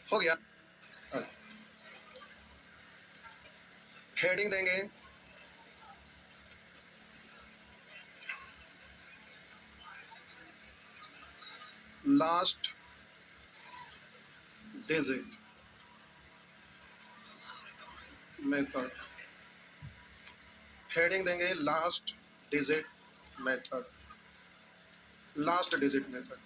हो गया। हेडिंग देंगे लास्ट डिजिट मेथड। हेडिंग देंगे last digit method. Last digit method.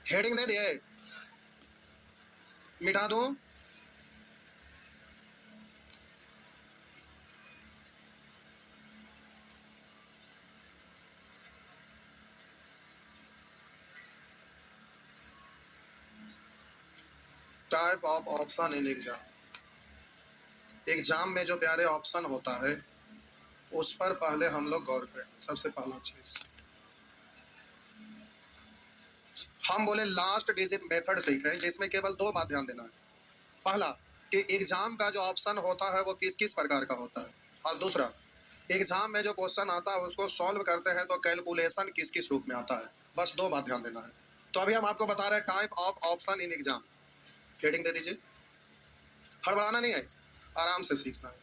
Heading दे दिए, मिटा दूं? Type of option in exam. Exam में जो प्यारे ऑप्शन होता है उस पर पहले हम लोग गौर करें। सबसे पहला चीज हम बोले लास्ट डिजिट मेथड सीखें, जिसमें केवल दो बात ध्यान देना है। पहला कि एग्जाम का जो ऑप्शन होता है वो किस किस प्रकार का होता है, और दूसरा एग्जाम में जो क्वेश्चन आता है उसको सॉल्व करते हैं तो कैलकुलेशन किस किस रूप में आता है। बस दो बात ध्यान देना है। तो अभी हम आपको बता रहे हैं type of option in exam. Heading दे दीजिए, हड़बड़ाना नहीं है, आराम से सीखना है।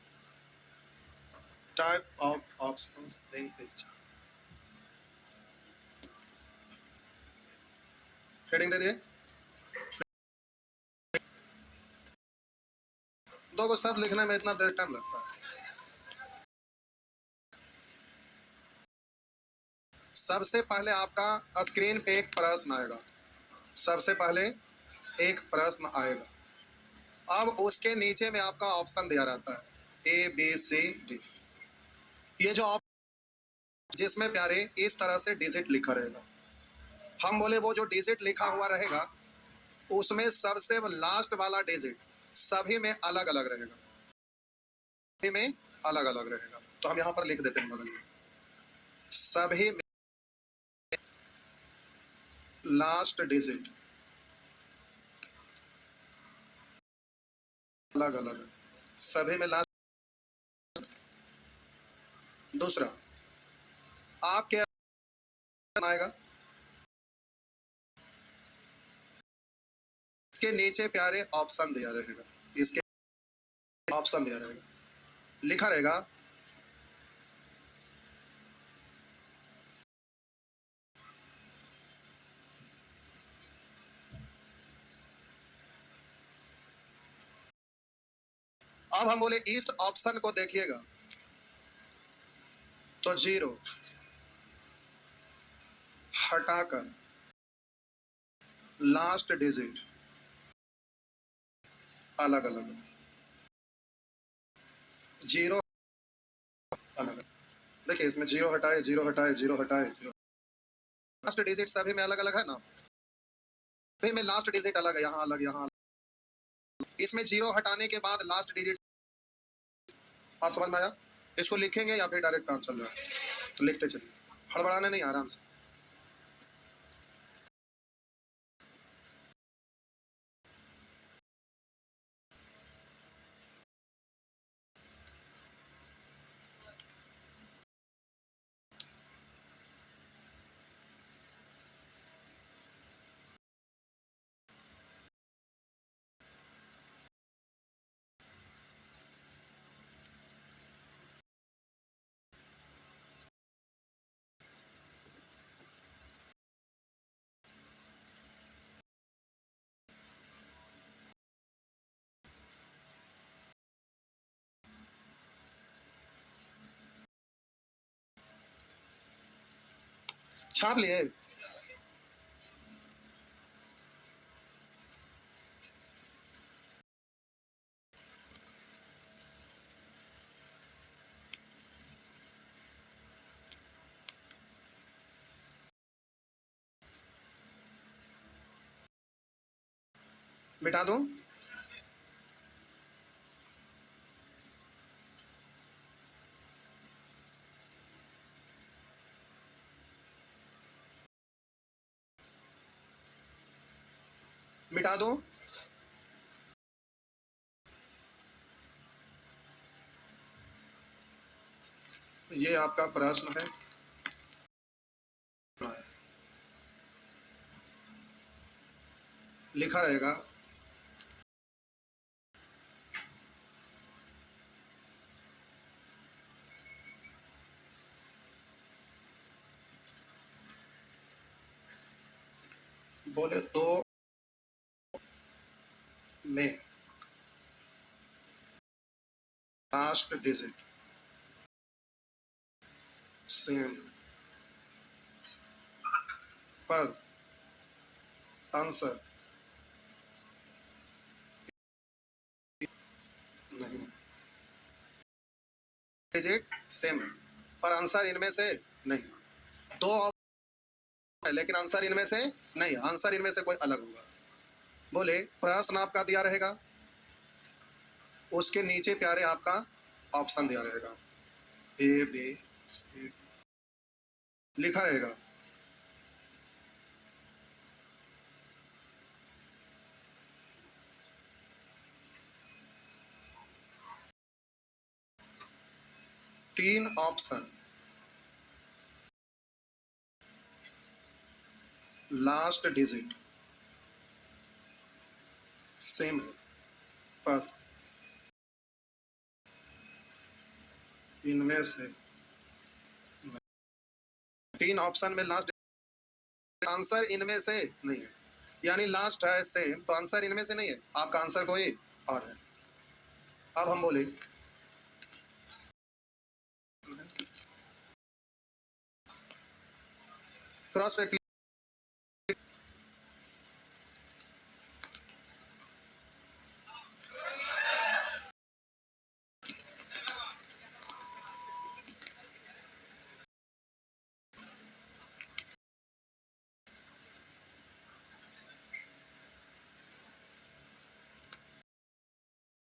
Type of options in exam. Heading दे दिए। दो को शब्द लिखने में इतना देर टाइम लगता है। सबसे पहले आपका स्क्रीन पे एक प्रश्न आएगा। सबसे पहले एक प्रश्न आएगा। अब उसके नीचे में आपका ऑप्शन दिया रहता है ए बी सी डी। ये जो जिसमें प्यारे इस तरह से डिजिट लिखा रहेगा। हम बोले वो जो डिजिट लिखा हुआ रहेगा उसमें सबसे लास्ट वाला डिजिट सभी में अलग अलग रहेगा। सभी में अलग अलग रहेगा। तो हम यहाँ पर लिख देते हैं बगल में, सभी में लास्ट डिजिट अलग अलग है। सभी में लास्ट। दूसरा आपके आएगा, इसके नीचे प्यारे ऑप्शन दिया रहेगा। इसके ऑप्शन दिया रहेगा, लिखा रहेगा अब हम बोले इस ऑप्शन को देखिएगा तो जीरो हटाकर लास्ट डिजिट अलग अलग। जीरो अलग। देखिए इसमें जीरो हटाए, जीरो हटाए, जीरो हटाए, जीरो। लास्ट डिजिट सभी में अलग अलग है ना। सभी में लास्ट डिजिट अलग है, यहाँ अलग, यहाँ अलग। इसमें जीरो हटाने के बाद लास्ट डिजिट। बात समझ में आया? इसको लिखेंगे या फिर डायरेक्ट काम चल रहा है? तो लिखते चलिए, हड़बड़ाने नहीं, आराम से। छाप लिए? मिटा दूं? मिटा दूं? ये आपका प्रश्न है। लिखा रहेगा बोले दो में लास्ट डिजिट सेम पर आंसर नहीं, डिजिट सेम है पर आंसर इनमें से नहीं। दो है लेकिन आंसर इनमें से नहीं, आंसर इनमें से कोई अलग होगा। बोले प्रश्न आपका दिया रहेगा, उसके नीचे प्यारे आपका ऑप्शन दिया रहेगा, ए बी सी लिखा रहेगा। तीन ऑप्शन लास्ट डिजिट सेम है पर इनमें से तीन ऑप्शन में लास्ट आंसर इनमें से नहीं है, यानी लास्ट है सेम तो आंसर इनमें से नहीं है, आपका आंसर कोई और है। अब हम बोले क्रॉस पे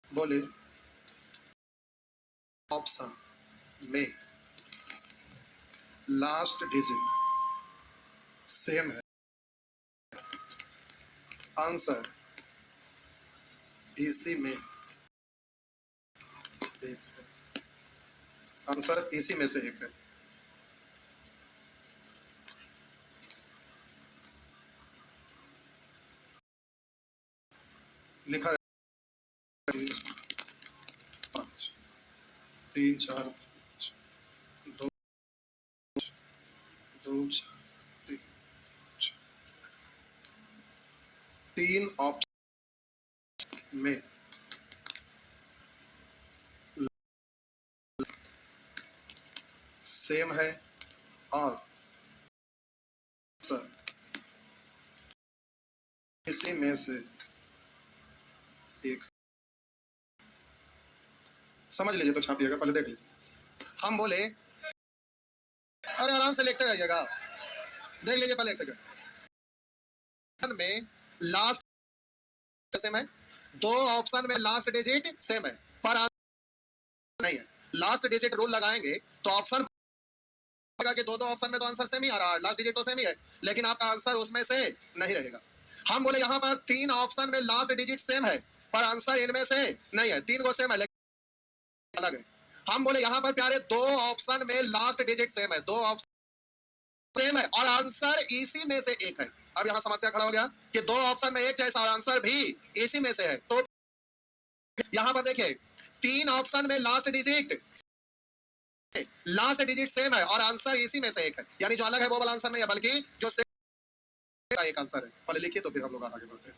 बोले ऑप्शन में लास्ट डिजिट सेम है, आंसर इसी में एक है, आंसर इसी में से एक है। लिखा है 5 3 4 2 2 3 तीन ऑप्शन में सेम है और सर इसी में से एक। समझ लीजिए तो छापिएगा, पहले देख लीजिए। हम बोले अरे आराम से लिखते रहिएगा, देख लीजिए पहले एक सेकंड में लास्ट सेम है, दो ऑप्शन में लास्ट डिजिट सेम है पर आंसर नहीं है। लास्ट डिजिट रूल लगाएंगे तो ऑप्शन के दो ऑप्शन में तो आंसर सेम ही आ रहा है, लास्ट डिजिट तो सेम ही है, लेकिन आपका आंसर उसमें से नहीं रहेगा। हम बोले यहाँ पर तीन ऑप्शन में लास्ट डिजिट सेम है पर आंसर इनमें से नहीं है, तीन को सेम है लेकिन अलग है। हम बोले यहाँ पर प्यारे दो ऑप्शन में लास्ट डिजिट सेम है, दो ऑप्शन सेम है और आंसर इसी में से एक है। अब यहाँ समस्या खड़ा हो गया कि दो ऑप्शन में एक जैसा और आंसर भी इसी में से है, तो यहाँ पर देखिए तीन ऑप्शन में लास्ट डिजिट सेम है और आंसर इसी में से एक है, यानी जो अलग है वो वाला आंसर नहीं है बल्कि जो सेम का एक आंसर है। पहले लिखिए तो फिर हम लोग आगे बढ़ते हैं।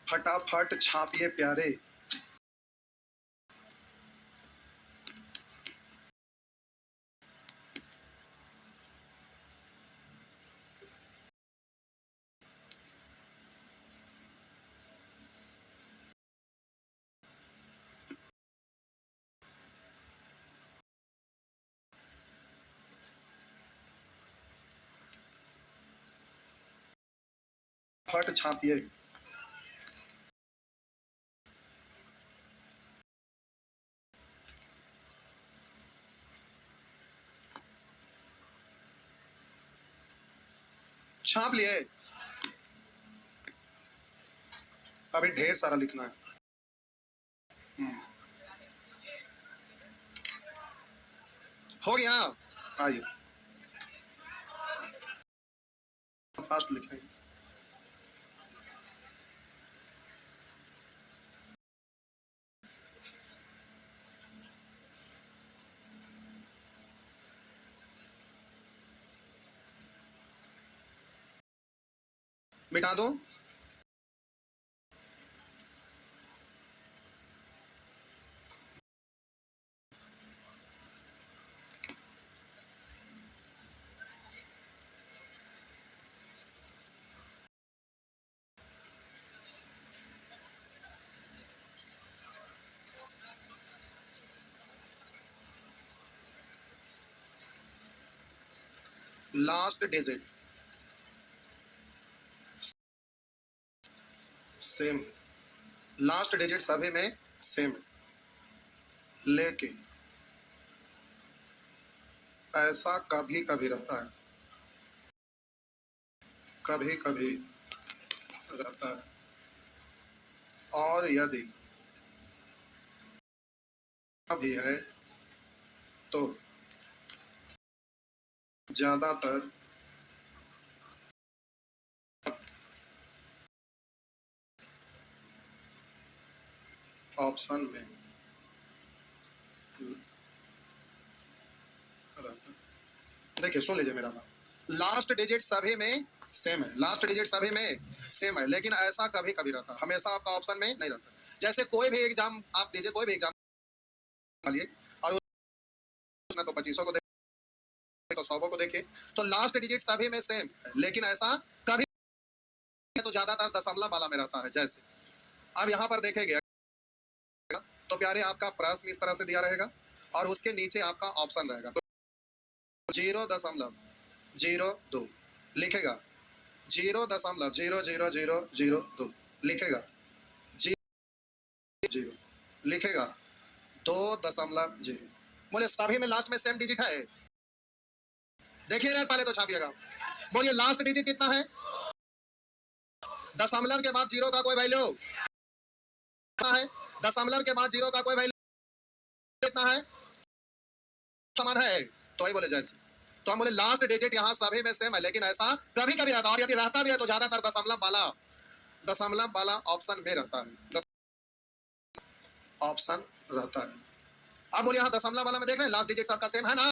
फटाफट छापिए प्यारे। फट छापिए। छाप लिए। अभी ढेर सारा लिखना है। हो गया। आइए फास्ट लिखेंगे। मिटा दो। Last digit same, last digit सभी में सेम, लेकिन ऐसा कभी कभी रहता है, कभी कभी रहता है। और यदि अभी है तो ज्यादातर ऑप्शन में रहता है। देखिए सुन लीजिए मेरा बात, लास्ट डिजिट सभी में सेम है, लास्ट डिजिट सभी में सेम है, लेकिन ऐसा कभी कभी रहता है, हमेशा आपका ऑप्शन में नहीं रहता। जैसे कोई भी एग्जाम आप दीजिए, कोई भी एग्जाम डालिए और उसने तो 2500 को देखिए तो 100 को देखिए, तो लास्ट डिजिट सभी में सेम है, लेकिन ऐसा कभी तो ज्यादातर दशमलव वाला में रहता है। जैसे अब यहाँ पर देखेंगे तो प्यारे आपका प्रश्न इस तरह से दिया रहेगा और उसके नीचे आपका ऑप्शन रहेगा, तो 0.02 लिखेगा, 0.00002 लिखेगा, 0 लिखेगा, 2.0। बोले सभी में लास्ट में सेम डिजिट है। देखिए यार पहले तो छापिएगा, बोलिए लास्ट डिजिट कितना है, दशमलव के बाद जीरो का कोई वैल्यू कितना है, दशमलव के बाद जीरो का कोई वैल्यू कितना है, समान है। तो वही बोले जैसे, तो हम बोले लास्ट डिजिट यहाँ सभी में सेम है, लेकिन ऐसा कभी कभी रहता है, और यदि रहता भी है तो ज्यादातर दशमलव वाला ऑप्शन में रहता है, ऑप्शन रहता है। अब बोलिए यहाँ दशमलव वाला में देख रहे हैं लास्ट डिजिट सबका सेम है ना,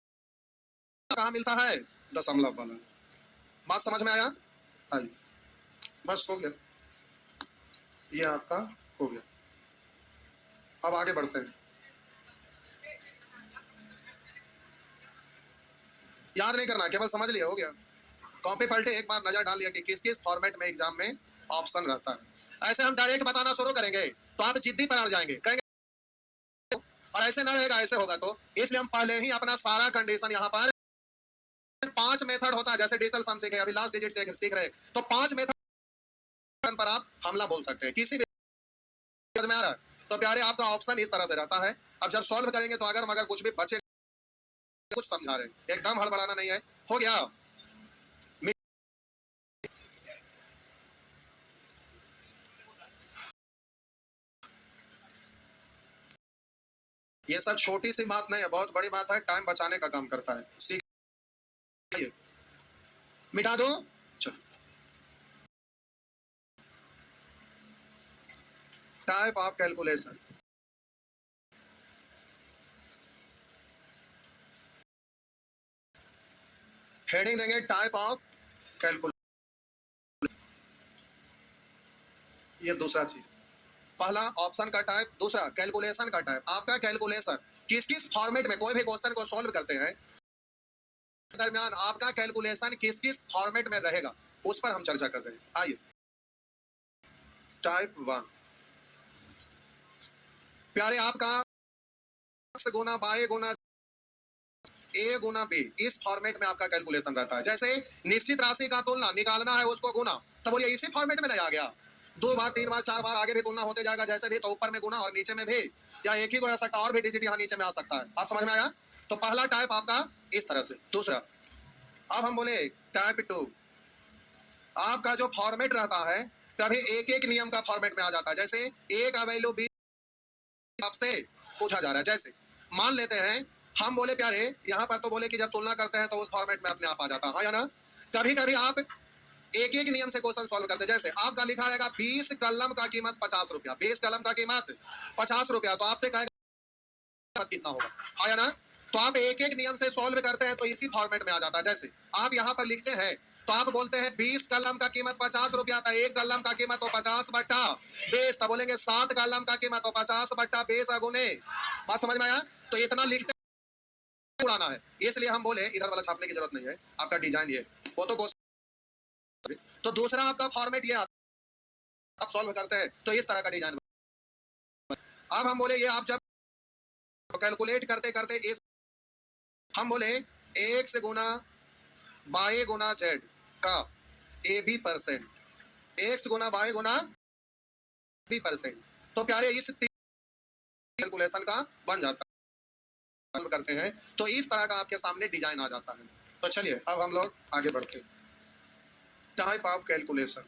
कहाँ मिलता है, दशमलव वाला। बात समझ में आया? आइए बस हो गया, ये आपका हो गया। अब आगे बढ़ते हैं। याद नहीं करना, केवल समझ लिया, हो गया। कॉपी पलटे एक बार नजर डाल लिया कि किस किस फॉर्मेट में एग्जाम में ऑप्शन रहता है। ऐसे हम डायरेक्ट बताना शुरू करेंगे तो आप जिद्दी पर अड़ जाएंगे, कहेंगे और ऐसे ना रहेगा, ऐसे होगा, तो इसलिए हम पहले ही अपना सारा कंडीशन यहाँ पर 5 मेथड होता है, जैसे डिजिटल सम सीखे, अभी लास्ट डिजिट से सीख रहे, तो 5 मेथड पर आप हमला बोल सकते हैं, किसी भी में आ रहा है। तो प्यारे आपका ऑप्शन इस तरह से रहता है। अब जब सॉल्व करेंगे तो अगर मगर कुछ भी बचे, कुछ समझा रहे, एकदम हड़बड़ाना नहीं है, हो गया। ये सब छोटी सी बात नहीं है, बहुत बड़ी बात है, टाइम बचाने का काम करता है। सीखिए, मिटा दो। चलो, टाइप ऑफ कैलकुलेशन, हेडिंग देंगे टाइप ऑफ कैलकुलेशन। ये दूसरा चीज, पहला ऑप्शन का टाइप, दूसरा कैलकुलेशन का टाइप। आपका कैलकुलेशन किस किस फॉर्मेट में, कोई भी क्वेश्चन को सॉल्व करते हैं दरमियान आपका कैलकुलेशन किस किस फॉर्मेट में रहेगा, उस पर हम चर्चा कर रहे हैं। आइए टाइप 1, प्यारे आपका x गुना y गुना ए गुना बी, इस फॉर्मेट में आपका कैलकुलेशन रहता है। जैसे निश्चित राशि का तुलना निकालना है उसको गुना, तो बोलिए इसी फॉर्मेट में नहीं आ गया, 2 बार 3 बार 4 बार आगे भी तुलना होते जाएगा, जैसे भी तो ऊपर में गुना और नीचे में भी, या एक ही को रह सकता है और भी डिजिट यहाँ नीचे में आ सकता है। बात समझ में आया? तो पहला टाइप आपका इस तरह से। दूसरा, अब हम बोले टाइप 2, आपका जो फॉर्मेट रहता है कभी एक एक नियम का फॉर्मेट में आ जाता है। जैसे ए का वैल्यू बी आपसे पूछा जा रहा है। जैसे मान लेते हैं हम बोले प्यारे यहाँ पर तो बोले कि जब तुलना करते हैं तो उस फॉर्मेट में अपने आप आ जाता है, हाँ या ना? कभी कभी आप एक एक नियम से क्वेश्चन सॉल्व करते हैं। जैसे आपका लिखा रहेगा 20 कलम का कीमत 50 रुपया, 20 कलम का कीमत 50 रुपया, तो आपसे कहेगा कितना होगा, हाँ या ना? तो आप एक एक नियम से सॉल्व करते हैं तो इसी फॉर्मेट में आ जाता है। जैसे आप यहाँ पर लिखते हैं तो आप बोलते हैं 20 कलम का कीमत 50 रुपया था, एक कलम का कीमत तो 50 बट्टा 20, तो बोलेंगे 7 कलम का कीमत तो 50 बट्टा 20 अगुने। बात समझ में आया? तो इतना लिखते उड़ाना है, इसलिए हम बोले इधर वाला छापने की जरूरत नहीं है, आपका डिजाइन ये वो तो दूसरा आपका फॉर्मेट ये आप सॉल्व करते हैं तो इस तरह का डिजाइन। अब हम बोले ये आप जब कैलकुलेट करते करते इस हम बोले एक्स गुना बाई गुना जेड का ए बी परसेंट, एक्स गुना बाई गुना बी परसेंट, तो प्यारे इस कैलकुलेशन का बन जाता है, करते हैं तो इस तरह का आपके सामने डिजाइन आ जाता है। तो चलिए अब हम लोग आगे बढ़ते हैं। टाइप ऑफ कैलकुलेशन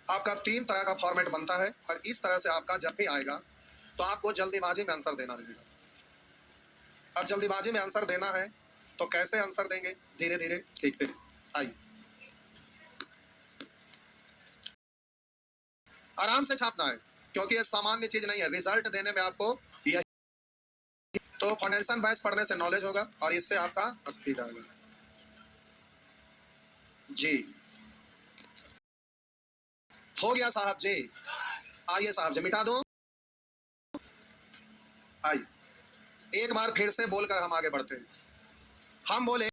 आपका 3 तरह का फॉर्मेट बनता है और इस तरह से आपका जब भी आएगा तो आपको जल्दीबाजी में आंसर देना रहेगा। अब जल्दीबाजी में आंसर देना है तो कैसे आंसर देंगे, धीरे धीरे सीखते हैं। आइए आराम से छापना है क्योंकि ये सामान्य चीज नहीं है, रिजल्ट देने में आपको यही तो फाउंडेशन बैच पढ़ने से नॉलेज होगा और इससे आपका स्पीड आएगा। जी हो गया साहब जी, आइए साहब जी मिटा दो। आइए एक बार फिर से बोलकर हम आगे बढ़ते हैं। हम बोले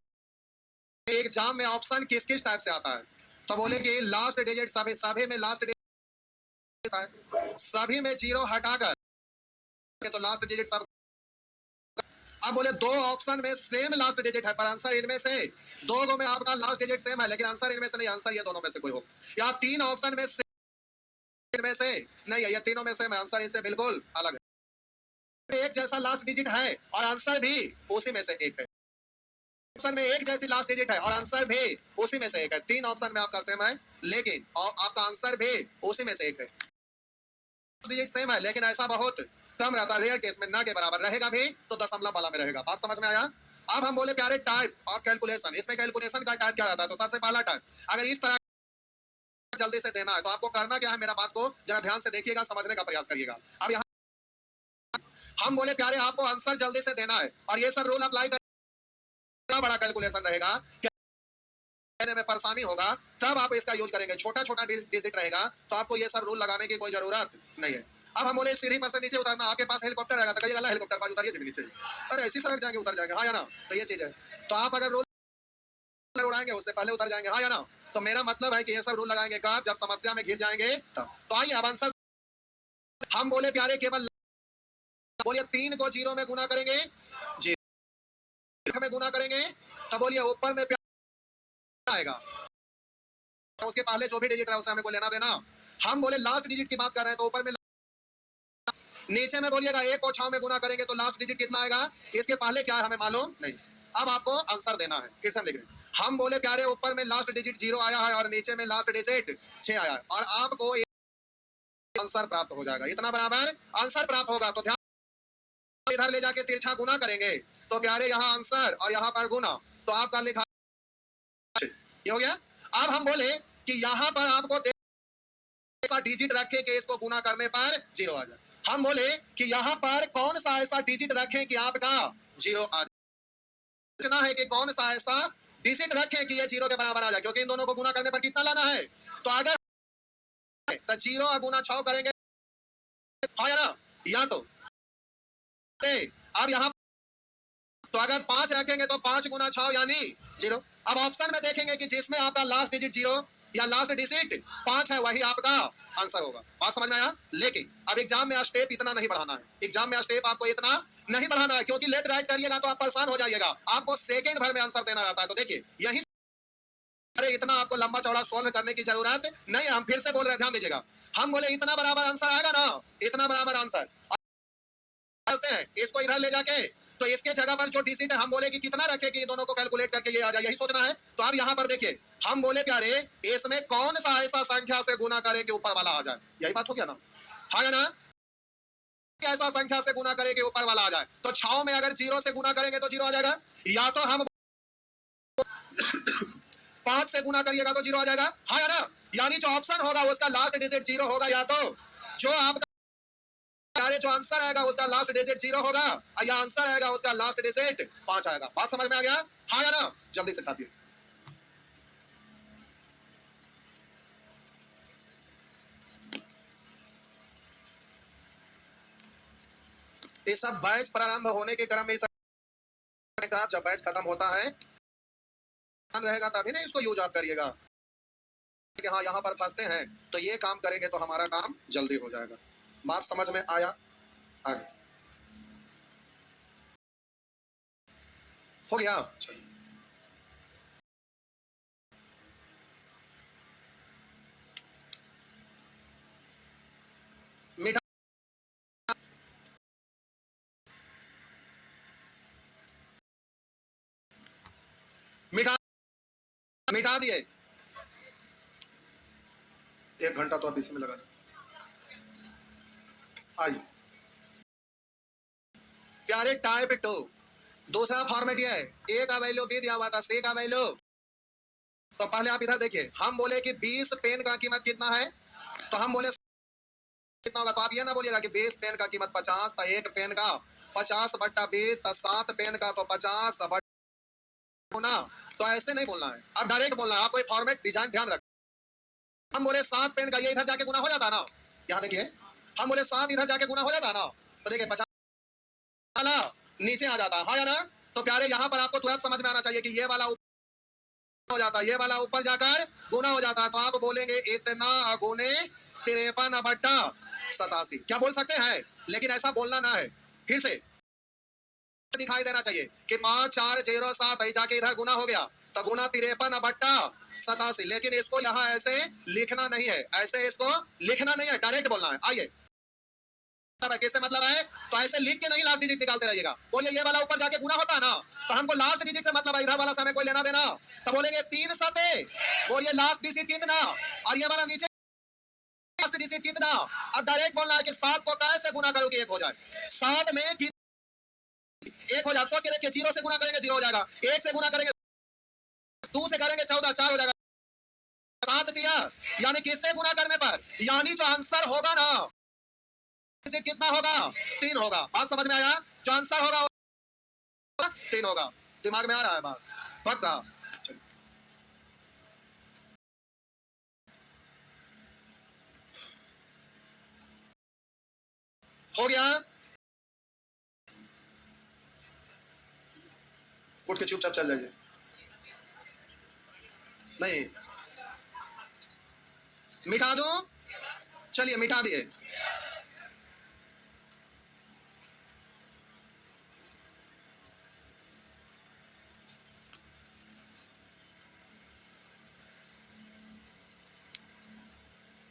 एग्जाम में ऑप्शन किस किस टाइप से आता है, तो बोले कि लास्ट डिजिट सभी सभी में लास्ट डिजिट है, सभी में जीरो हटाकर तो लास्ट डिजिट सब। अब बोले दो ऑप्शन में सेम लास्ट डिजिट है पर आंसर इनमें से दो गो में आपका लास्ट डिजिट सेम है लेकिन आंसर इनमें से नहीं, आंसर ये दोनों में से कोई हो। या 3 ऑप्शन में इनमें से नहीं है, ये तीनों में से आंसर इससे बिल्कुल अलग है। एक जैसा लास्ट डिजिट है और आंसर भी उसी में से एक है। ऑप्शन में एक जैसी लास्ट डिजिट है और आंसर भी उसी में से एक है। 3 ऑप्शन में आपका सेम है लेकिन आपका आंसर भी उसी में से एक है। डिजिट सेम है लेकिन ऐसा बहुत कम रहता है, रेयर केस में ना के बराबर रहेगा भी तो दशमलव वाला में रहेगा। बात समझ में आया? अब हम बोले प्यारे टाइप ऑफ कैलकुलेशन, इसमें कैलकुलेशन का टाइप क्या रहता है, तो सबसे पहला टाइप अगर इस तरह जल्दी से देना है तो आपको करना क्या है, मेरा बात को जरा ध्यान से देखिएगा, समझने का प्रयास करिएगा। अब यहाँ हम बोले प्यारे आपको आंसर जल्दी से देना है और ये सब रूल अप्लाई कर, बड़ा कैलकुलेशन रहेगा देने में परेशानी होगा तब आप इसका यूज करेंगे। छोटा छोटा डिजिट रहेगा तो आपको ये सब रूल लगाने की कोई जरूरत नहीं है। अब हम बोले सीढ़ी पर से नीचे उतरना, आपके पास हेलीकॉप्टर रहेगा तो कहिएगा हेलीकॉप्टर पास उतरिए जमीन नीचे, अरे ऐसी सड़क जाएंगे उतर जाएंगे, हाँ या ना? तो ये चीज है, तो आप अगर रूल उड़ाएंगे उससे पहले उतर जाएंगे, हाँ या ना? तो मेरा मतलब है कि ये सब रूल लगाएंगे कब, जब समस्या में घिर जाएंगे तब। तो आइए अब आंसर हम बोले प्यारे केवल बोलिए 3 को 0 में गुना करेंगे, 0 में गुना करेंगे तो बोलिए ऊपर में आएगा, उसके पहले जो भी डिजिट है उसे हमें को लेना देना। हम बोले लास्ट डिजिट की बात कर रहे हैं तो ऊपर में नीचे में बोलिएगा 1 को 6 में गुना करेंगे तो लास्ट डिजिट कितना आएगा, इसके पहले क्या है हमें मालूम नहीं। अब आपको आंसर देना है, फिर से लिख रहे हैं। हम बोले प्यारे ऊपर में लास्ट डिजिट 0 आया है और नीचे में लास्ट डिजिट 6 आया है और आपको आंसर प्राप्त हो जाएगा, इतना बराबर आंसर प्राप्त होगा। तो ध्यान इधर ले जाके तिरछा गुना करेंगे तो प्यारे यहाँ आंसर और यहाँ पर गुना, तो आपका लिखा ये हो गया। अब हम बोले कि यहाँ पर आपको ऐसा डिजिट रखे कि इसको गुना करने पर 0 आ जाए। हम बोले कि यहाँ पर कौन सा ऐसा डिजिट रखें कि आपका 0 आ जाए, है कि कौन सा ऐसा डिजिट रखें कि ये 0 के बराबर आ जाए, क्योंकि इन दोनों को गुना करने पर कितना लाना है, तो अगर तो 0 और गुना 6 करेंगे, हाँ या ना? या तो अब यहाँ तो अगर 5 रखेंगे तो 5 गुना 6 यानी 0। अब ऑप्शन में देखेंगे कि जिसमें आपका लास्ट डिजिट 0 या लास्ट डिजिट 5 है वही आपका आंसर होगा। बात समझ में आया? लेकिन अब एग्जाम में स्टेप इतना नहीं बढ़ाना है, एग्जाम में स्टेप आपको इतना नहीं बढ़ाना है, क्योंकि लेफ्ट राइट करिएगा तो आप परेशान हो जाइएगा। आपको सेकंड भर में आंसर देना रहता है। तो देखिए यही, अरे इतना आपको लंबा चौड़ा सॉल्व करने की जरूरत नहीं है। हम फिर से बोल रहे हैं, ध्यान दीजिएगा। हम बोले इतना बराबर आंसर आएगा ना, इतना बराबर आंसर करते हैं, इसको इधर ले जाके तो इसके जगह पर जो डिजिट है हम बोले कि कितना रखे कि दोनों को कैलकुलेट करके ये आ जाए, यही सोचना है। तो अब यहाँ पर देखिए, हम बोले प्यारे इसमें कौन सा ऐसा संख्या से गुना करे कि ऊपर वाला आ जाए, यही बात हो गया ना, है ना। ऐसा संख्या से गुना करे कि ऊपर वाला आ जाए, तो 6 में अगर 0 से गुना करेंगे तो 0 आ जाएगा, या तो हम 5 से गुना करिएगा तो 0 आ जाएगा, है ना। यानी जो ऑप्शन होगा उसका लास्ट डिजिट 0 होगा, या तो जो आपका जो आंसर आएगा उसका लास्ट डिजिट 0 होगा, या आंसर आएगा उसका लास्ट डिजिट 5 आएगा। बात समझ में आ गया, हाँ या ना। जल्दी से काटिए। ये सब बैच प्रारंभ होने के क्रम में जब बैच खत्म होता है रहेगा तभी ना इसको यूज आप करिएगा कि हाँ यहाँ पर फंसते हैं तो ये काम करेंगे तो हमारा काम जल्दी हो जाएगा। बात समझ में आया, आगे हो गया। मिठा मिठा मिटा दिए, 1 घंटा तो अब इसी में लगा। आइए प्यारे, टाइप 2 दूसरा फॉर्मेट ये है, ए का वैल्यू बी दिया हुआ था, सी का वैल्यू। तो पहले आप इधर देखिए, हम बोले कि 20 पेन का कीमत कितना है, तो हम बोले कितना होगा, तो आप ये ना बोलिएगा कि 20 पेन का कीमत 50, तो एक पेन का 50 बट्टा 20, तो 7 पेन का तो 50 बट्टा, तो ऐसे नहीं बोलना है, अब डायरेक्ट बोलना है। आपको एक फॉर्मेट डिजाइन ध्यान रख, हम बोले 7 पेन का ये इधर जाके गुना हो जाता ना, यहाँ देखिए हम बोले 7 इधर जाके गुना हो जाता ना, तो देखिए 50 नीचे आ जाता है ना। तो प्यारे यहाँ पर आपको तुरंत समझ में आना चाहिए कि ये वाला हो जाता है, ये वाला ऊपर जाकर गुना हो जाता है, तो आप बोलेंगे इतना गुने 53 बट्टा 87, क्या बोल सकते हैं, लेकिन ऐसा बोलना ना है। फिर से दिखाई देना चाहिए कि 5407 जाके इधर गुना हो गया, तो गुना 53 बट्टा 87, लेकिन इसको यहाँ ऐसे लिखना नहीं है, ऐसे इसको लिखना नहीं है, डायरेक्ट बोलना है। आइए कैसे मतलब है, तो ऐसे लिख के नहीं लास्ट डिजिट निकालते रहिएगा। बोलिए ये वाला ऊपर जाके गुना होता है ना, तो हमको लास्ट डिजिट से मतलब है, इधर वाला समय कोई लेना देना, तो बोलेंगे 3 सते, बोलिए लास्ट डिजिट कितना, और ये वाला नीचे लास्ट डिजिट कितना। अब डायरेक्ट बोलना है कि 7 को कैसे गुना करोगे 1 हो जाए, 7 में 1 हो जाए, सोच के देखिए, 0 से गुना करेंगे 0 हो जाएगा, 1 से गुना करेंगे 2 से करेंगे 14, 4 हो जाएगा, 7 दिया, यानी किससे गुना करने पर, यानी जो आंसर होगा ना कितना होगा, 3 होगा। बात समझ में आया, जो आंसर होगा 3 होगा। दिमाग में आ रहा है बात, पक्का। हो गया, उठ के चुपचाप चल जाइए। नहीं मिटा दो, चलिए मिटा दिए।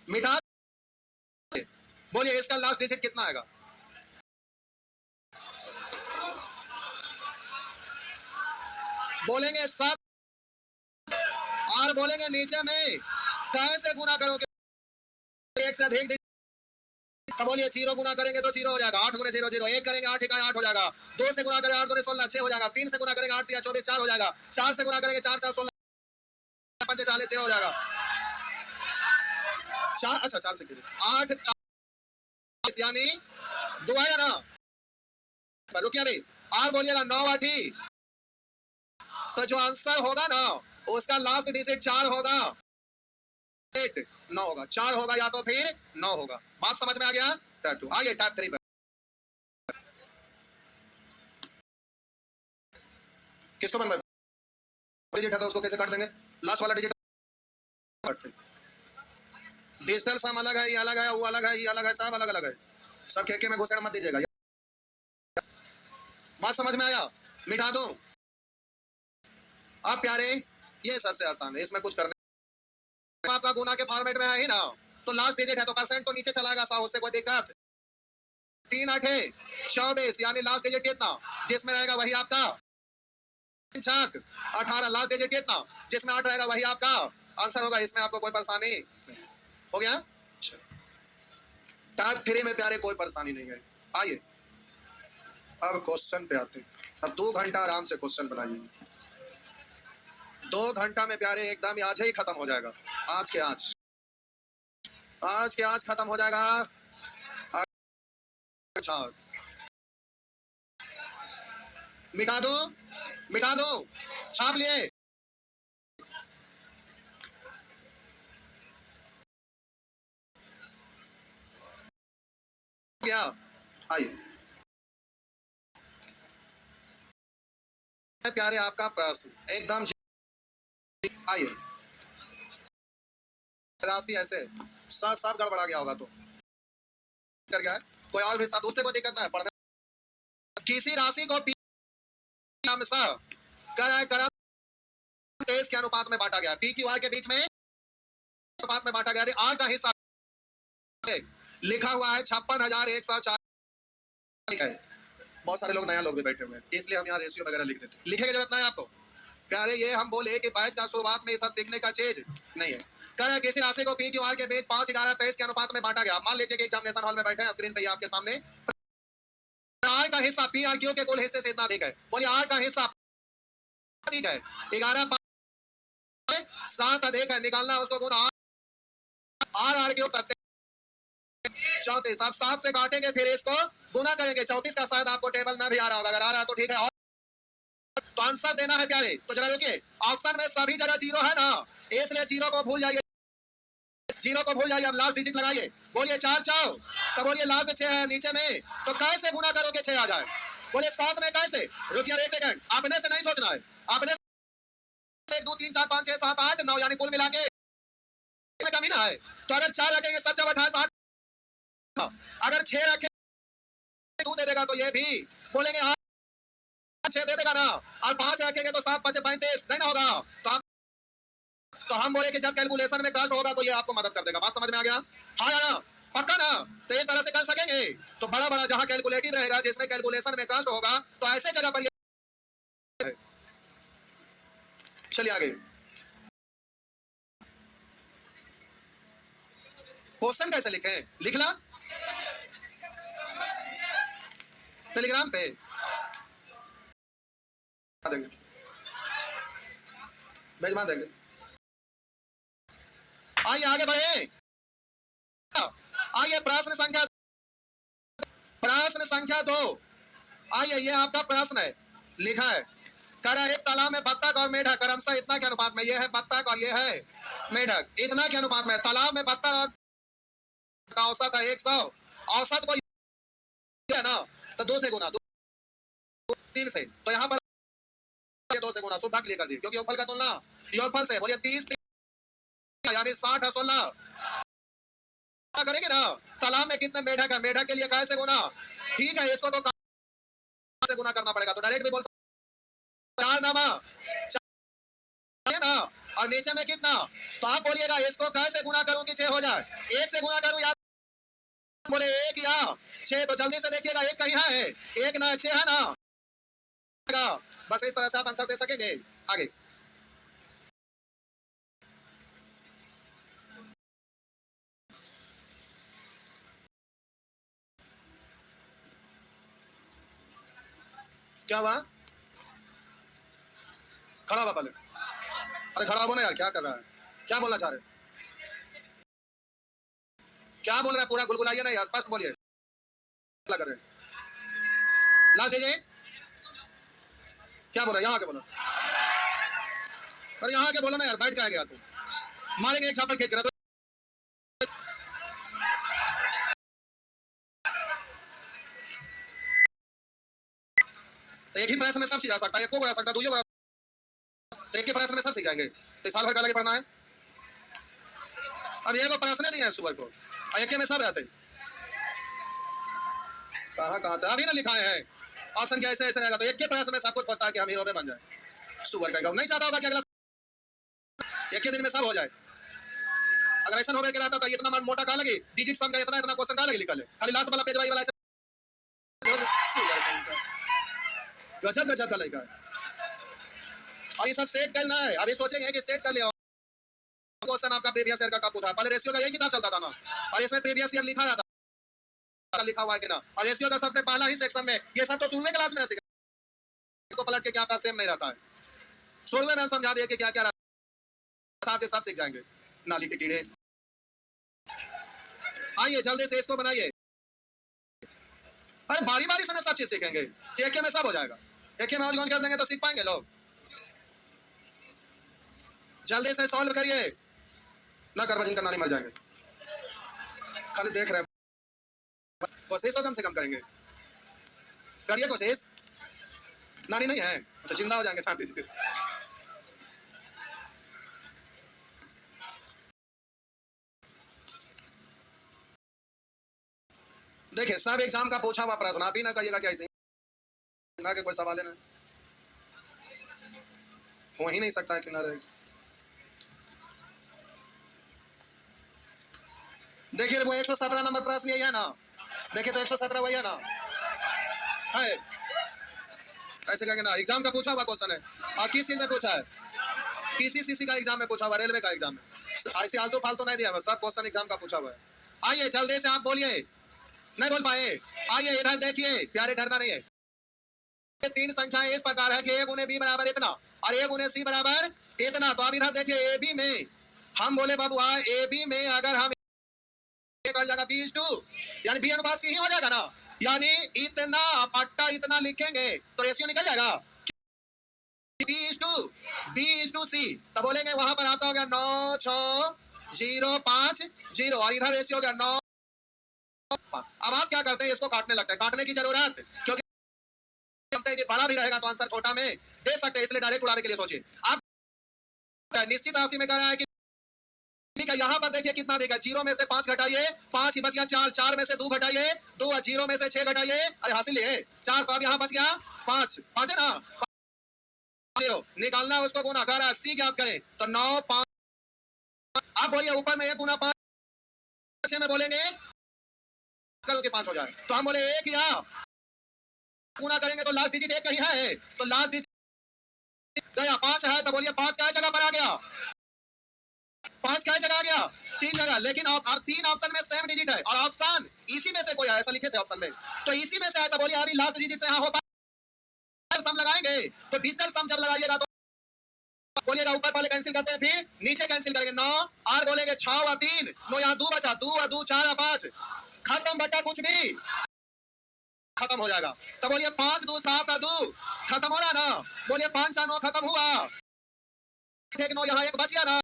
मिटा, बोलिए इसका लास्ट डिजिट कितना आएगा, बोलेंगे 7, और बोलेंगे नीचे में कैसे गुना करोगे, 1 से अधिक, तो बोलिए 0 गुना करेंगे तो 0 हो जाएगा, 8 गुने 0 0, 1 करेंगे 8 1 8 हो जाएगा, 2 से गुना करेंगे 8 2 16 6 हो जाएगा, 3 से गुना करेंगे 8 3 24 4 हो जाएगा, 4 से गुना करेंगे 4 4 16 5 40 हो जाएगा, 4 अच्छा 4 से 8 40 यानी 2 आया ना, रुकिए अभी, और बोलिएगा 9 8, तो जो आंसर होगा ना उसका लास्ट डिजिट 4 होगा, 8 9 होगा, 4 होगा या तो फिर 9 होगा। बात समझ में आ गया, टाइप 2। आइए टाइप 3 किसको बनना डिजिट है तो उसको कैसे काट देंगे, लास्ट वाला डिजिट काटते हैं। डिजिटल सम अलग है, ये अलग है, वो अलग है, ये अलग है, सब अलग अलग है, सब खेके में घुसेड़ मत दीजिएगा। बात समझ में आया? मिटा दो। अब प्यारे ये सबसे आसान है, इसमें कुछ करने आपका गुना के फॉर्मेट में है ही ना, तो लास्ट डिजिट है तो परसेंट तो नीचे चलाएगा, साहब उससे कोई दिक्कत। 3×8=24, यानी लास्ट डिजिट कितना जिसमें रहेगा वही आपका 18, लास्ट डिजिट कितना जिसमें 8 रहेगा वही आपका आंसर होगा। इसमें आपको कोई परेशानी नहीं। हो गया? टाइप 3 में प्यारे कोई परेशानी नहीं है। आइए अब क्वेश्चन पे आते हैं। अब 2 घंटा आराम से क्वेश्चन बनाइए। 2 घंटा में प्यारे एकदम आज ही खत्म हो जाएगा। आज के आज खत्म हो जाएगा। अच्छा मिटा दो छाप लिए। क्या आइए प्यारे आपका प्रश्न एकदम आइए। राशि ऐसे सब गड़बड़ा गया होगा तो कर गया है। कोई और भी साथ उससे कोई दिक्कत है पढ़ने। किसी राशि को पी करम तेज के अनुपात में बांटा गया। पी क्यू आर के बीच में अनुपात में बांटा गया। आर का हिस्सा लिखा हुआ है 56,104 है। बहुत सारे लोग नया लोग भी बैठे हुए हैं, इसलिए हम यहाँ रेशियो वगैरह लिख देते हैं। लिखे की जरूरत नहीं है आपको प्यारे। ये हम बोले कि बैच का शुरुआत में ये सब सीखने का चीज नहीं है। कह किसी राशि को पी क्यू आर के बीच 5, 11, 23 के अनुपात में बांटा गया। मान लीजिए कि एग्जामिनेशन हॉल में बैठे हैं, स्क्रीन पे आपके सामने आर का हिस्सा पी आर क्यू के कुल हिस्से से इतना अधिक है। बोलिए आर का हिस्सा अधिक है 11, 7 अधिक है। निकालना उसको गुना आर आर क्यू करते 34। आप 7 से काटेंगे फिर इसको गुना करेंगे। 34 का शायद आपको टेबल ना भी आ रहा होगा, अगर आ रहा है तो ठीक है। और तो आंसर देना है प्यारे। तो जरा देखिए ऑप्शन में सभी जगह जीरो है ना, इसलिए जीरो को भूल जाइए। जीरो को भूल जाइए। अब लास्ट डिजिट लगाइए। बोलिए 4 चाओ, तब बोलिए लास्ट में 6 है नीचे में, तो कैसे गुना करोगे 6 आ जाए? बोलिए 7 में कैसे? रुकिए 1 सेकंड, आपने से नहीं सोचना है। आपने 1 2 3 4 5 6 7 8 9 यानी कुल मिला के में कमी ना है। तो अगर 4 रखेंगे 7 28 8, अगर 6 रखें 2 दे देगा तो ये भी बोलेंगे हाँ 6 दे देगा ना। और 5 रखेंगे तो 7 5 35 नहीं ना होगा। तो हम बोले कि जब कैलकुलेशन में कष्ट होगा तो ये आपको मदद कर देगा। बात समझ में आ गया? हाँ या पक्का ना? तो इस तरह से कर सकेंगे। तो बड़ा बड़ा जहां कैलकुलेटिव रहेगा, जिसमें कैलकुलेशन में कष्ट होगा, तो ऐसे जगह पर ये चलिए आगे। क्वेश्चन कैसे लिखे? लिखना टेलीग्राम पे देंगे, भेजवा देंगे। आइए आगे बढ़े। आइए प्रश्न संख्या 2। आइए ये आपका प्रश्न है, लिखा है कर एक तालाब में बत्तख और मेढक क्रमशः इतना के अनुपात में, ये है बत्तख और ये है मेढक, इतना के अनुपात में। तालाब में बत्तख और का औसत है 100। औसत को है ना, तो 2 से गुना 3 से, तो यहाँ पर 2 से गुना सुविधा के लिए कर दी, क्योंकि योगफल का तुलना योगफल से। बोलिए 30 यानी 60 है 16 करेंगे ना। तालाब में कितने मेढक है? मेढक के लिए कैसे गुना? ठीक है, इसको तो से गुना करना पड़ेगा, तो डायरेक्ट भी बोल सकते 4 नामा ना। और नीचे में कितना? तो आप बोलिएगा इसको कैसे गुना करूं कि 6 हो जाए? 1 से गुना करूं या बोले 1 या 6, तो जल्दी से देखिएगा 1 कहीं है, 1 ना 6 है ना। बस इस तरह से आप आंसर दे सकेंगे। आगे क्या हुआ? खड़ा हुआ पहले। अरे खड़ा हो ना यार, क्या कर रहा है? क्या बोलना चाह रहे? क्या बोल रहा है? पूरा गुलगुलाइए नहीं, स्पष्ट बोलिए। क्या कर रहे हैं? लास्ट दीजिए। क्या बोला? यहाँ के बोला। अरे यहाँ के बोला ना यार, बैठ के आ गया तू, मारेंगे एक छापड़ खींच कर। तो एक ही प्रश्न में सब सीख सकता है, एक को बना सकता है, दो एक ही प्रश्न में सब सीख जाएंगे। तो साल भर का लगे पढ़ना है। अब ये प्रश्न दिए हैं सुबह को, एक में सब रहते। कहाँ कहाँ से अभी ना लिखाए हैं? ऑप्शन क्या ऐसे ऐसे रहेगा, तो एक के प्रयास में सब कुछ पहुंचता है कि हम हीरो पे बन जाए। सुअर का नहीं चाहता होगा कि अगला एक ही दिन में सब हो जाए। अगर ऐसा हो गया तो इतना मोटा का लगी डिजिट सम का इतना इतना क्वेश्चन का लगी निकले, खाली लास्ट वाला पेज वाला ऐसे गजब गजब का लड़का है। और ये सब सेट करना है, अभी सोचेंगे कि सेट कर लिया क्वेश्चन आपका प्रीवियस ईयर का कब पूछा, पहले रेशियो का यही किताब चलता था ना, और इसमें प्रीवियस ईयर लिखा जाता लिखा हुआ है कि ना, और रेशियो का सबसे पहला ही सेक्शन में ये सब तो 16वीं क्लास में सीखा, तो पलट के क्या आपका सेम नहीं रहता है। 16वीं में हम समझा दिए कि क्या क्या रहता है, सब सीख जाएंगे। नाली के कीड़े, आइए जल्दी से इसको बनाइए। अरे बारी बारी से ना सब चीज सीखेंगे, एक में सब हो जाएगा, एक में और कर देंगे तो सीख पाएंगे लोग। जल्दी से सॉल्व करिए, ना करवाजिन करना नहीं, मर जाएंगे। खाली देख रहे हैं, कोशिश तो कम से कम करेंगे, करिए कोशिश। नानी नहीं है तो जिंदा हो जाएंगे शांति से। देखिए सब एग्जाम का पूछा हुआ प्रश्न, आप ही ना कहिएगा क्या ऐसे ना के कोई सवाल है ना, हो ही नहीं सकता है कि ना रहे। देखिए वो 117 नंबर प्रश्न यही है ना, देखिए तो 117 वही है ना, है ऐसे क्या ना, एग्जाम का पूछा हुआ क्वेश्चन है। और किस चीज में पूछा है, पीसीसीसी का एग्जाम में पूछा हुआ, रेलवे का एग्जाम में, ऐसे आलतू फालतू नहीं दिया, सब क्वेश्चन एग्जाम का पूछा हुआ है। आइए जल्दी से आप बोलिए, नहीं बोल पाए, आइए इधर देखिए प्यारे, डरना नहीं है। तीन संख्याएं इस प्रकार है कि एक उन्हें बी बराबर इतना और एक उन्हें सी बराबर इतना, तो आप इधर देखिए ए बी में हम बोले बाबू ए बी में अगर हम कर जाएगा बी इज टू, यानी बी अनुपात सी ही हो जाएगा ना, यानी इतना पट्टा इतना लिखेंगे तो रेशियो निकल जाएगा बी इज टू सी, तब बोलेंगे वहां पर आपका हो गया 9 6 0 5 0 और इधर रेशियो हो गया 9। अब आप क्या करते हैं, इसको काटने लगते हैं, काटने की जरूरत क्योंकि बड़ा भी रहेगा तो आंसर छोटा में दे सकते हैं, इसलिए डायरेक्ट उड़ाने के लिए सोचिए। आप निश्चित राशि में कह रहा है कि ठीक है, यहाँ पर देखिए कितना देगा, 0 में से 5 घटाइए, 5 ही बच गया 4, 4 में से 2 घटाइए 2, 0 में से 6 घटाइए, अरे हासिल है 4, तो अब यहाँ बच गया 5, 5 है ना, निकालना है उसको गुना कर, 80 क्या करें तो 9 5, आप बोलिए ऊपर में 1 गुना 5 में बोलेंगे करो कि 5 हो जाए, तो हम बोले 1 या गुना करेंगे तो लास्ट डिजिट 1 का ही है, तो लास्ट डिजिट गया 5 है, तो बोलिए 5 क्या जगह पर आ गया, 5 क्या जगह आ गया 3 जगह, लेकिन आप 3 ऑप्शन में सेम डिजिट है और ऑप्शन इसी में से कोई है, ऐसा लिखे थे ऑप्शन में, तो इसी में से है, तो बोलिए अभी लास्ट डिजिट से यहाँ हो पाए सम लगाएंगे, तो डिजिटल सम जब लगाइएगा तो बोलिएगा ऊपर वाले कैंसिल करते हैं, फिर नीचे कैंसिल करेंगे 9 और बोलेंगे 6 और 3 9 यहाँ 2 बचा, 2 और 2 4 और 5 खत्म, बटा कुछ भी खत्म हो जाएगा, तो बोलिए 5 2 7 और 2 खत्म हो रहा ना, बोलिए 5 4 9 खत्म हुआ, 1 9 यहाँ 1 बच गया ना,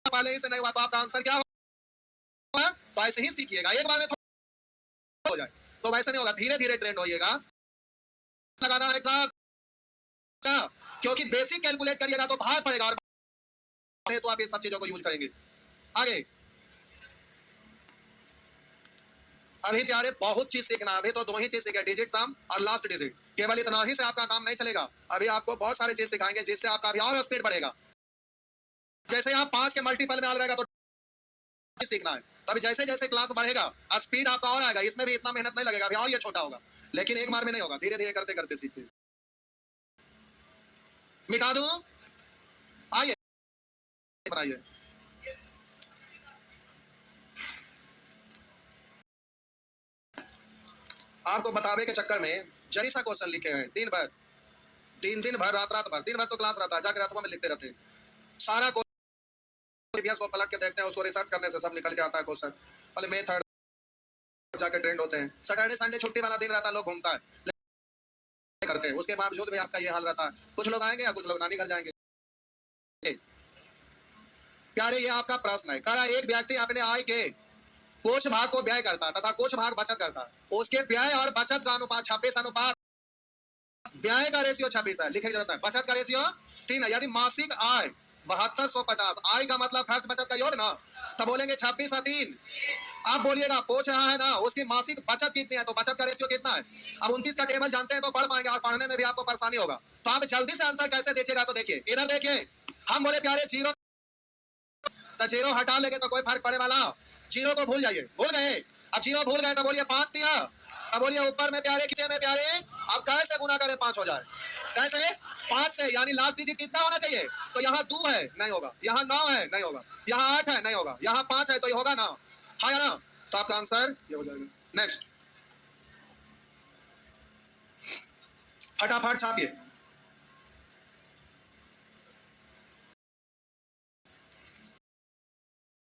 पहले से नहीं हुआ तो आपका आंसर क्या होगा, तो ऐसे ही सीखिएगा, एक बार में हो जाए तो वैसे नहीं होगा, धीरे धीरे ट्रेंड होइएगा, लगाना है क्लास, क्योंकि बेसिक कैलकुलेट करिएगा तो बाहर पड़ेगा और तो आप ये सब चीजों को यूज करेंगे। आगे अभी प्यारे बहुत चीज सीखना, अभी तो 2 ही चीज सीखे, डिजिट सम और लास्ट डिजिट, केवल इतना ही से आपका काम नहीं चलेगा, अभी आपको बहुत सारे चीज सिखाएंगे जिससे आपका अभी और स्पीड बढ़ेगा। जैसे यहाँ 5 के मल्टीपल में आ रहेगा तो सीखना है, तभी जैसे जैसे क्लास बढ़ेगा स्पीड आपका और आएगा, इसमें भी इतना मेहनत नहीं लगेगा, अभी और ये छोटा होगा, लेकिन एक बार में नहीं होगा, धीरे धीरे करते करते सीखिए। मिटा दूं, आइए बनाइए, आपको बतावे के चक्कर में जरी सा क्वेश्चन लिखे हैं, दिन भर दिन भर रात भर, दिन भर तो क्लास रहता है, जाकर रातों में लिखते रहते हैं, सारा क्वेश्चन को पलट के देखते हैं, उसको रिसर्च करने से सब निकल के आता है क्वेश्चन, पहले मेथड जाकर ट्रेंड होते हैं, सैटरडे संडे छुट्टी वाला दिन रहता है, लोग घूमता है करते हैं, उसके बावजूद भी आपका ये हाल रहता है, कुछ लोग आएंगे या कुछ लोग नानी घर जाएंगे। प्यारे ये आपका प्रश्न है, कहा एक व्यक्ति अपने आय के कुछ भाग को व्यय करता है तथा कुछ भाग बचत करता है, उसके व्यय और बचत का अनुपात 26 अनुपात, व्यय का रेशियो 26 है, लिखे जरूरत है, बचत का रेशियो 3 है, यदि मासिक आय 7250, आय का मतलब खर्च बचत का योग ना, तब बोलेंगे 26 और 3 आप बोलिएगा पूछ रहा है ना उसकी मासिक बचत कितनी है, तो बचत का रेशियो कितना है। अब 29 का टेबल जानते हैं तो पढ़ पाएंगे, और पढ़ने में भी आपको परेशानी होगा। तो आप जल्दी से आंसर कैसे दीजिएगा, तो देखिए इधर देखिए, हम बोले प्यारे जीरो, तो जीरो हटा लेंगे तो कोई फर्क पड़े वाला, जीरो को भूल जाइए, भूल गए। अब जीरो भूल गए तो बोलिए 5 दिया। अब बोलिए ऊपर में प्यारे नीचे में प्यारे, अब कैसे गुना करें 5 हो जाए, कैसे 5 से, यानी लास्ट डिजिट कितना होना चाहिए, तो यहाँ 2 है नहीं होगा, यहाँ 9 है नहीं होगा, यहाँ 8 है नहीं होगा, यहाँ 5 है तो ये होगा ना, हाँ या ना। तो आपका आंसर ये हो जाएगा। नेक्स्ट, फटाफट छापिए।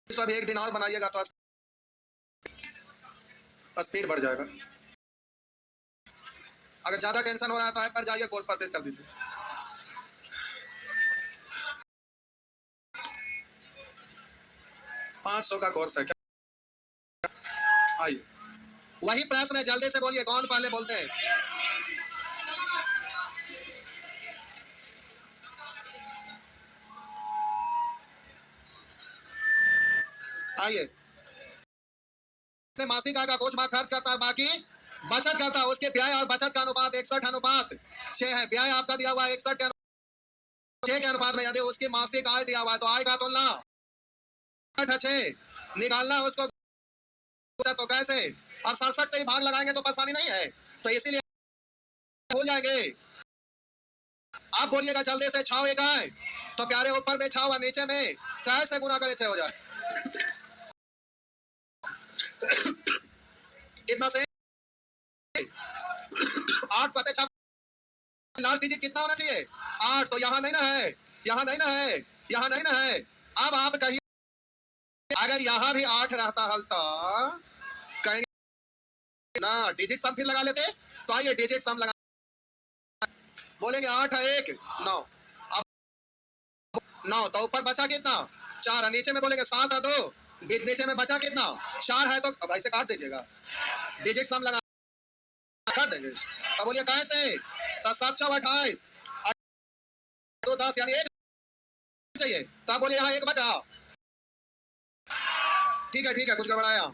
इसको अभी एक दिन और बनाइएगा तो स्पीड बढ़ जाएगा। अगर ज्यादा टेंशन हो रहा है तो ऐप पर जाइए, कोर्स परचेज कर दीजिए। $500 का कोर्स है क्या? आइए, वही प्रश्न है, जल्दी से बोलिए कौन पहले बोलते हैं। आइए, मासिक आय का कुछ भाग खर्च करता है, बाकी बचत करता है। उसके व्यय और बचत का अनुपात 61:6 है। व्यय आपका दिया हुआ है 61 के अनुपात में, यदि उसकी मासिक आय दिया हुआ है तो आय का तुलना 6 निकालना उसको, तो कैसे, अब 67 से ही भाग लगाएंगे तो परेशानी नहीं है, तो इसीलिए हो जाएंगे। आप बोलिएगा जल्दी से, 6 एक आए तो प्यारे ऊपर में 6 नीचे में कैसे गुना करे 6 हो जाए, कितना से 8 7 6, लास्ट डिजिट कितना होना चाहिए 8, तो यहाँ नहीं ना है, यहाँ नहीं ना है, यहाँ नहीं ना है। अब आप कहिए अगर यहाँ भी 8 रहता हलता, कहेंगे ना डिजिट सम फिर लगा लेते, तो आइए डिजिट सम लगा, बोलेंगे 8 है 1 9, अब 9 तो ऊपर बचा कितना 4 है, नीचे में बोलेंगे 7 है 2, नीचे में बचा कितना 4 है, तो अब ऐसे काट दीजिएगा, डिजिट सम लगा कर देंगे। अब बोलिए कैसे, 7 7 28 2 10, यानी 1 चाहिए, तो आप बोलिए यहाँ 1 बचा, ठीक है कुछ गड़बड़ाया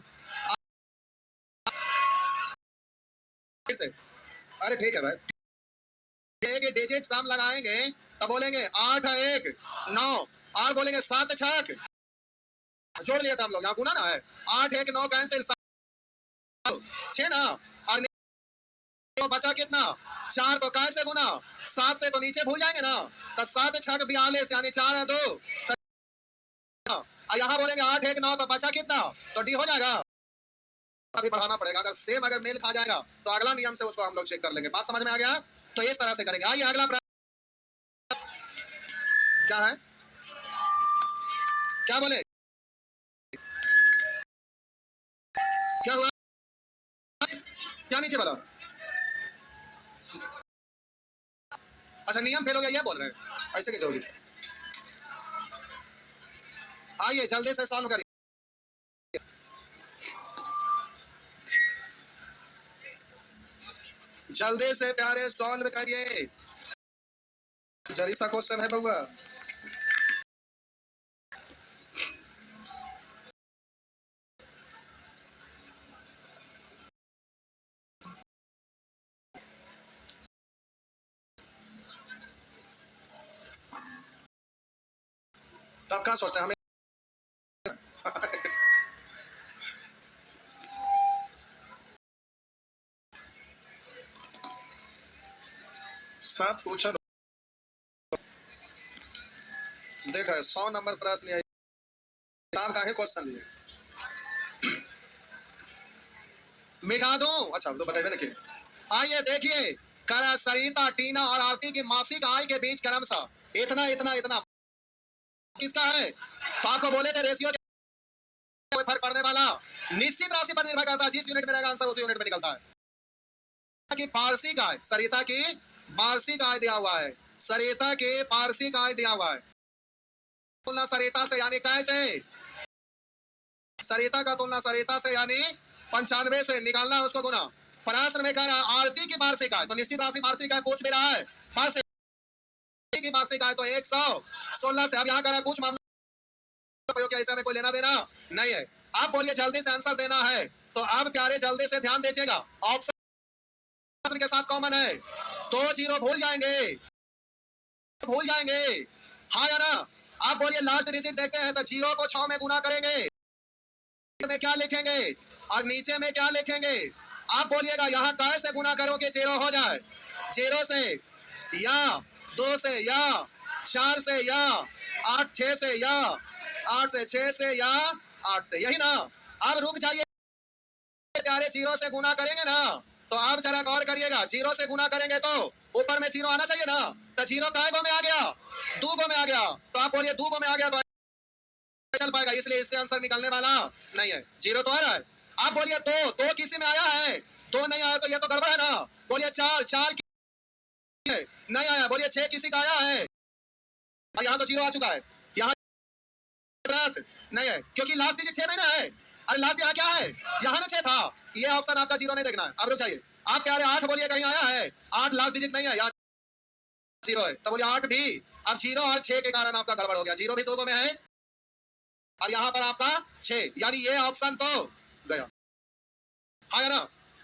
से, अरे ठीक है भाई, एक डिजिट सम लगाएंगे तो बोलेंगे 8 है 1 9, और बोलेंगे 7 6 जोड़ लिया था हम लोग, यहाँ गुना ना है, 8 1 9 कैंसिल 6 ना, और तो बचा कितना 4, तो कैसे गुना 7 से, तो नीचे भूल जाएंगे ना, तो 7 6 42, यानी 4 है 2, यहाँ बोलेंगे 8 1 9, तो बचा कितना, तो डी हो जाएगा। अभी बढ़ाना पड़ेगा, अगर सेम अगर मेल खा जाएगा तो अगला नियम से उसको हम लोग चेक कर लेंगे। बात समझ में आ गया, तो इस तरह से करेंगे। आइए अगला प्रश्न क्या है, क्या बोले, क्या हुआ, क्या नीचे वाला, अच्छा नियम फेल हो गया ये बोल रहे हैं, ऐसे कैसे होगी। आइए जल्दी से सॉल्व करिए, जल्दी से प्यारे सॉल्व करिए, जरी सा क्वेश्चन है बउआ। तब क्या सोचते हैं हमें सब पूछा, देखा 100 नंबर प्रश्न है, नाम का है क्वेश्चन लिए मिटा दो, अच्छा तो बताइए ना कि, आइए देखिए, करा सरिता टीना और आरती की मासिक आय के बीच क्रमशः इतना इतना इतना किसका है, तो आपको बोले थे रेशियो कोई फर्क पड़ने वाला निश्चित राशि पर निर्भर करता है, जिस यूनिट में रहेगा आंसर उसी यूनिट में निकलता है। कि वार्षिक आय, सरिता की वार्षिक आय दिया हुआ है, सरिता के वार्षिक आय दिया हुआ है, तुलना सरिता से, यानी कैसे, सरिता का तुलना सरिता से, यानी 95 से निकालना उसको गुना, प्रश्न में कह रहा आरती की वार्षिक आय, तो निश्चित राशि वार्षिक आय पूछ भी रहा है, वार्षिक की वार्षिक आय तो 116 से, अब यहाँ कह रहा कुछ मामला प्रयोग, क्या इसमें कोई लेना देना नहीं है। आप बोलिए जल्दी से आंसर देना है। तो अब प्यारे जल्दी से ध्यान दीजिएगा, ऑप्शन के साथ कॉमन है, तो 0 भूल जाएंगे, भूल जाएंगे, हाँ या ना। आप बोलिए लास्ट डिजिट देखते हैं, तो 0 को 6 में गुना करेंगे, में क्या लिखेंगे और नीचे में क्या लिखेंगे। आप बोलिएगा यहाँ कैसे गुना करोगे 0 हो जाए, 0 से या 2 से या 4 से या 8 6 से या 8 से 6 से या 8 से, यही ना। अब रुक जाइए प्यारे, 0 से गुना करेंगे ना, तो आप जरा गौर करिएगा, 0 से गुना करेंगे तो ऊपर में 0 आना चाहिए ना, तो 0 काय गो में आ गया, 2 गो में आ गया। तो आप बोलिए 2 गो में आ गया तो चल पाएगा, इसलिए इससे आंसर निकलने वाला नहीं है, 0 तो आ रहा है। आप बोलिए तो किसी में आया है, तो नहीं आया, तो ये तो गड़बड़ है ना। बोलिए 4 नहीं आया, बोलिए 6 किसी का आया है, यहाँ तो 0 आ चुका है, यहाँ नहीं है क्योंकि लास्ट डिजिट 6 नहीं ना है। अरे लास्ट यहाँ क्या है, यहाँ ना 6 था, ये ऑप्शन आपका 0 नहीं देखना है। अब रुक जाइए, आप कह रहे 8 बोलिए कहीं आया है, 8 लास्ट डिजिट नहीं है, यहाँ 0 है, तो बोलिए 8 भी। अब 0 और 6 के कारण आपका गड़बड़ हो गया, 0 भी 2 में है और यहाँ पर आपका 6, यानी ये ऑप्शन तो गया, हाँ ना।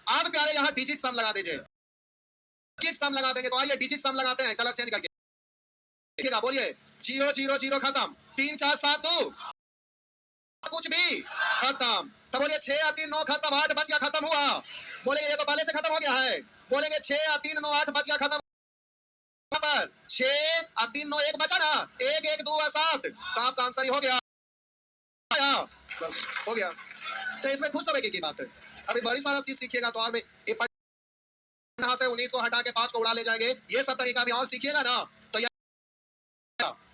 अब प्यारे यहाँ डिजिट सम लगा दीजिए, डिजिट सम लगा देंगे, तो आइए डिजिट सम लगाते हैं कलर चेंज करके, ठीक है। बोलिए 0 0 0 खत्म, 3 4 7 2 कुछ भी खत्म, तो बोलिए 6 या 3 9 खत्म, 8 बच गया, खत्म हुआ। बोलेंगे ये तो पहले से खत्म हो गया है, बोलेंगे 6 या 3 9 8 बच गया, खत्म। 6 और 3 9 1 बचा ना, 1 1 2 7, तो आपका आंसर ही हो गया, बस हो गया। तो इसमें खुश होने की बात है, अभी बड़ी सारा चीज सीखिएगा तो और यहाँ से 19 को हटा के 5 को उड़ा ले जाएंगे, ये सब तरीका भी और सीखिएगा ना, तो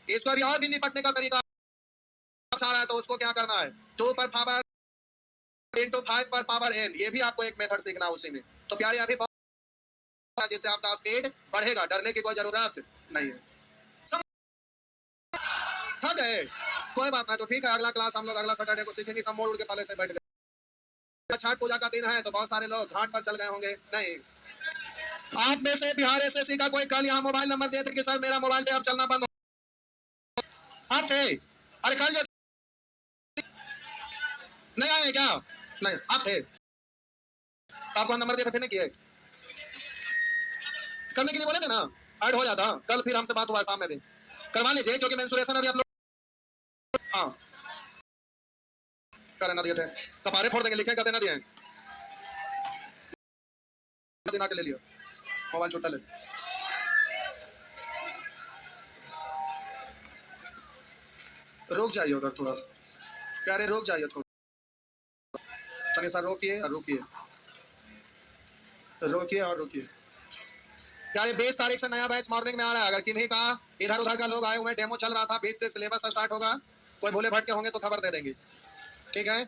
इसको भी और भी निपटने का तरीका अच्छा रहा है, तो उसको क्या करना है, 2 पर पावर इंटू 5 पर पावर n, ये भी आपको एक मेथड सीखना है उसी में। तो प्यारे अभी जिससे आपका स्पीड बढ़ेगा, डरने की कोई जरूरत नहीं है, थक गए कोई बात नहीं, तो ठीक है, अगला क्लास हम लोग अगला सैटरडे को सीखेंगे। सब मोड़ उड़ के पहले से बैठ गए, छठ पूजा का दिन है तो बहुत सारे लोग घाट पर चल गए होंगे। नहीं, आप में से बिहार एसएससी का कोई कल यहाँ मोबाइल नंबर दे थे कि सर मेरा मोबाइल पे अब चलना बंद हो, आप थे, अरे कल जो नहीं आए क्या, नहीं आप थे, आपको नंबर दिया था फिर नहीं किए, करने के लिए बोले थे ना, ऐड हो जाता कल, फिर हमसे बात हुआ शाम में भी करवा लीजिए, क्योंकि मेंसुरेशन अभी आप लोग हाँ कर ना दिए थे, कपारे फोड़ देंगे, लिखे कहते ना दिए, दिना के ले लियो मोबाइल छुट्टा ले, रुक जाइए उधर थोड़ा सा प्यारे, रुक जाइए थोड़ा, तनी सा रोकिए और रुकिए, रोकिए और रुकिए प्यारे। 20 तारीख से नया बैच मॉर्निंग में आ रहा है, अगर किन्हीं का इधर उधर का लोग आए हुए, डेमो चल रहा था, 20 से सिलेबस स्टार्ट होगा, कोई भूले भटके होंगे तो खबर दे देंगे, ठीक है।